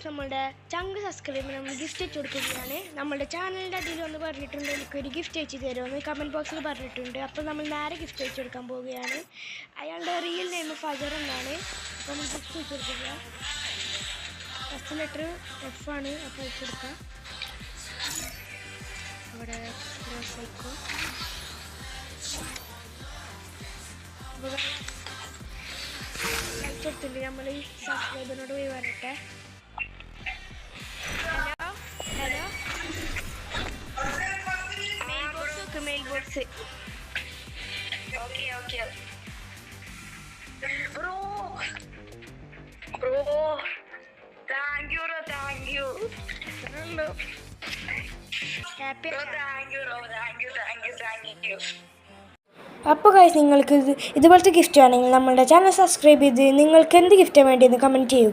Guys നമ്മുടെ ചങ്ക് subscribe നമ്മൾ gift അയച്ചു കൊടുക്കുകയാണ്. നമ്മുടെ ചാനലിൻ്റെ അതിൽ ഒന്ന് പറഞ്ഞിട്ടുണ്ട് എനിക്കൊരു ഗിഫ്റ്റ് അയച്ചു തരുമെന്ന് കമൻറ്റ് ബോക്സിൽ പറഞ്ഞിട്ടുണ്ട്. അപ്പോൾ നമ്മൾ നേരെ ഗിഫ്റ്റ് അയച്ചു കൊടുക്കാൻ പോവുകയാണ്. അയാളുടെ റിയൽ നെയിം ഫജർ എന്നാണ്. അപ്പോൾ നമ്മൾ ഗിഫ്റ്റ് അയച്ചു കൊടുക്കുക. ഫസ്റ്റ് ലെറ്റർ എഫ് ആണ്. അപ്പോൾ അയച്ചു കൊടുക്കാം. അവിടെ സൈക്കോ കൊടുത്തിട്ടുണ്ട്. നമ്മൾ ഈ സബ്സ്ക്രൈബറിനോട് പോയി പറയട്ടെ. Hello mail box bro thank you happy. Thank you. അപ്പോൾ ഗൈസ് നിങ്ങൾക്ക് ഇതുപോലത്തെ ഗിഫ്റ്റ് ആണെങ്കിൽ നമ്മുടെ ചാനൽ സബ്സ്ക്രൈബ് ചെയ്ത് നിങ്ങൾക്ക് എന്ത് ഗിഫ്റ്റാണ് വേണ്ടിയെന്ന് കമൻറ്റ് ചെയ്യുക.